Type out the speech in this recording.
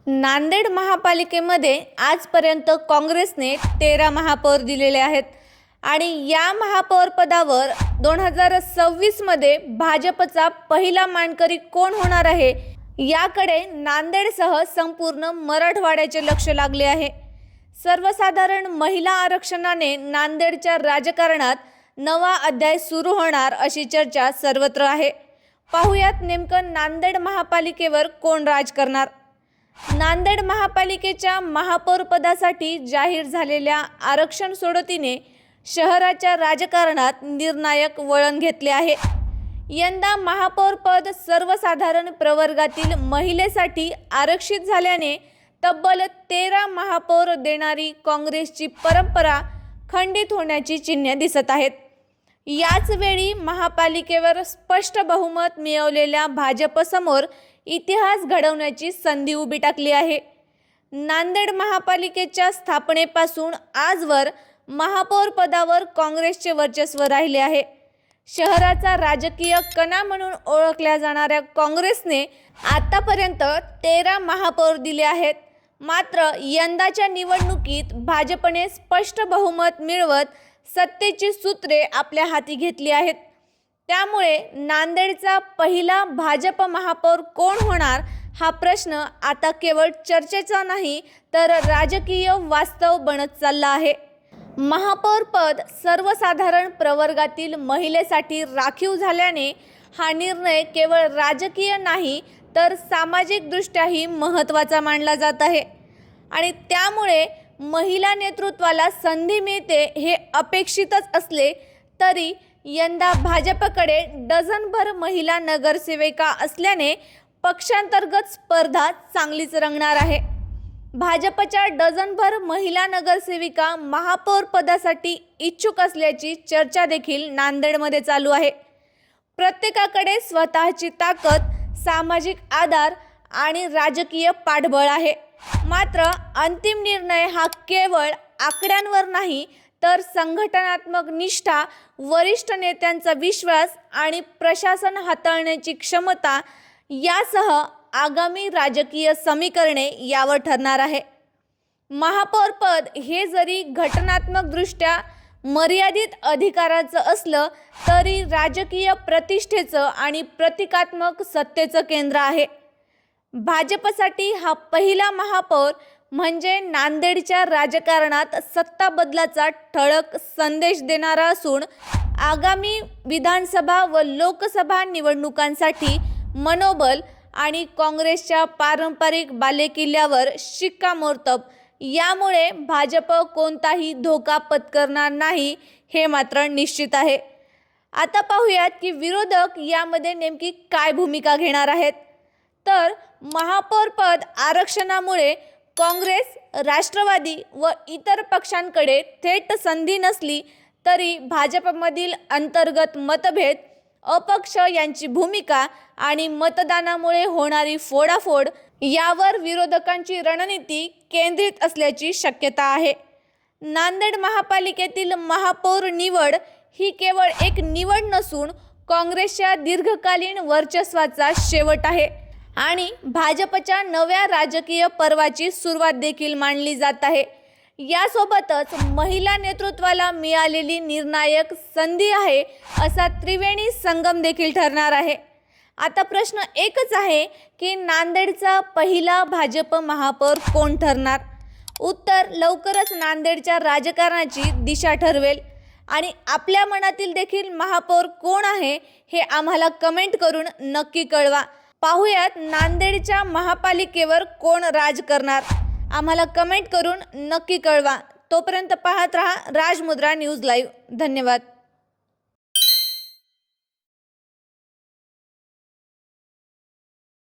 नांदेड महापालिकेमध्ये आजपर्यंत काँग्रेसने 13 महापौर दिलेले आहेत आणि या महापौर पदावर 2026 मध्ये भाजपचा पहिला मानकरी कोण होणार आहे याकडे नांदेडसह संपूर्ण मराठवाड्याचे लक्ष लागले आहे। सर्वसाधारण महिला आरक्षणाने नांदेडच्या राजकारणात नवा अध्याय सुरू होणार अशी चर्चा सर्वत्र आहे। पाहुयात नेमकं नांदेड महापालिकेवर कोण राज करणार। नांदेड महापालिकेच्या महापौर पदासाठी जाहीर झालेल्या आरक्षण सोडतीने शहराच्या राजकारणात निर्णायक वळण घेतले आहे। यंदा महापौर पद सर्वसाधारण प्रवर्गातील महिलेसाठी आरक्षित झाल्याने तब्बल 13 महापौर देणारी काँग्रेसची परंपरा खंडित होण्याची चिन्हे दिसत आहेत। याच वेळी महापालिकेवर स्पष्ट बहुमत मिळवलेल्या भाजपसमोर इतिहास घडवण्याची संधी उभी टाकली आहे। नांदेड महापालिकेच्या स्थापनेपासून आजवर महापौर पदावर काँग्रेसचे वर्चस्व राहिले आहे। शहराचा राजकीय कणा म्हणून ओळखल्या जाणाऱ्या काँग्रेसने आतापर्यंत 13 महापौर दिले आहेत। मात्र यंदाच्या निवडणुकीत भाजपने स्पष्ट बहुमत मिळवत सत्तेची सूत्रे आपल्या हाती घेतली आहेत। त्यामुळे नांदेडचा पहिला भाजप महापौर कोण होणार हा प्रश्न आता केवळ चर्चेचा नाही तर राजकीय वास्तव बनत चालला आहे। महापौर पद सर्वसाधारण प्रवर्गातील महिलेसाठी राखीव झाल्याने हा निर्णय केवळ राजकीय नाही तर सामाजिकदृष्ट्याही महत्त्वाचा मानला जात आहे आणि त्यामुळे महिला नेतृत्वाला संधी मिळते हे अपेक्षितच असले तरी यंदा भाजपकडे डझनभर महिला नगरसेविका असल्याने पक्षांतर्गत स्पर्धा चांगलीच रंगणार आहे। भाजपच्या डझनभर महिला नगरसेविका महापौर पदासाठी इच्छुक असल्याची चर्चा देखील नांदेडमध्ये चालू आहे। प्रत्येकाकडे स्वतःची ताकद, सामाजिक आधार आणि राजकीय पाठबळ आहे। मात्र अंतिम निर्णय हा केवळ आकड्यांवर नाही तर संघटनात्मक निष्ठा, वरिष्ठ नेत्यांचा विश्वास आणि प्रशासन हाताळण्याची क्षमता यासह आगामी राजकीय समीकरणे यावर ठरणार आहे। महापौर पद हे जरी घटनात्मकदृष्ट्या मर्यादित अधिकाराचं असलं तरी राजकीय प्रतिष्ठेचं आणि प्रतिकात्मक सत्तेचं केंद्र आहे। भाजपसाठी हा पहिला महापौर म्हणजे नांदेडच्या राजकारणात सत्ता बदलाचा ठळक संदेश देणारा असून आगामी विधानसभा व लोकसभा निवडणुकांसाठी मनोबल आणि काँग्रेसच्या पारंपरिक बालेकिल्ल्यावर शिक्कामोर्तब यामुळे भाजप कोणताही धोका पत्करणार नाही हे मात्र निश्चित आहे। आता पाहूयात की विरोधक यामध्ये नेमकी काय भूमिका घेणार आहेत। तर महापौर पद आरक्षणामुळे काँग्रेस, राष्ट्रवादी व इतर पक्षांकडे थेट संधी नसली तरी भाजपमधील अंतर्गत मतभेद, अपक्ष यांची भूमिका आणि मतदानामुळे होणारी फोडाफोड यावर विरोधकांची रणनीती केंद्रित असल्याची शक्यता आहे। नांदेड महापालिकेतील महापौर निवड ही केवळ एक निवड नसून काँग्रेसच्या दीर्घकालीन वर्चस्वाचा शेवट आहे आणि भाजपच्या नव्या राजकीय पर्वाची सुरुवात देखील मानली जात आहे। यासोबतच महिला नेतृत्वाला मिळालेली निर्णायक संधी आहे असा त्रिवेणी संगम देखील ठरणार आहे। आता प्रश्न एकच आहे की नांदेडचा पहिला भाजप महापौर कोण ठरणार। उत्तर लवकरच नांदेडच्या राजकारणाची दिशा ठरवेल आणि आपल्या मनातील देखील महापौर कोण आहे हे आम्हाला कमेंट करून नक्की कळवा। पाहुयात नांदेडच्या महापालिकेवर कोण राज करणार, आम्हाला कमेंट करून नक्की कळवा। तोपर्यंत पाहत रहा राजमुद्रा न्यूज लाईव्ह। धन्यवाद।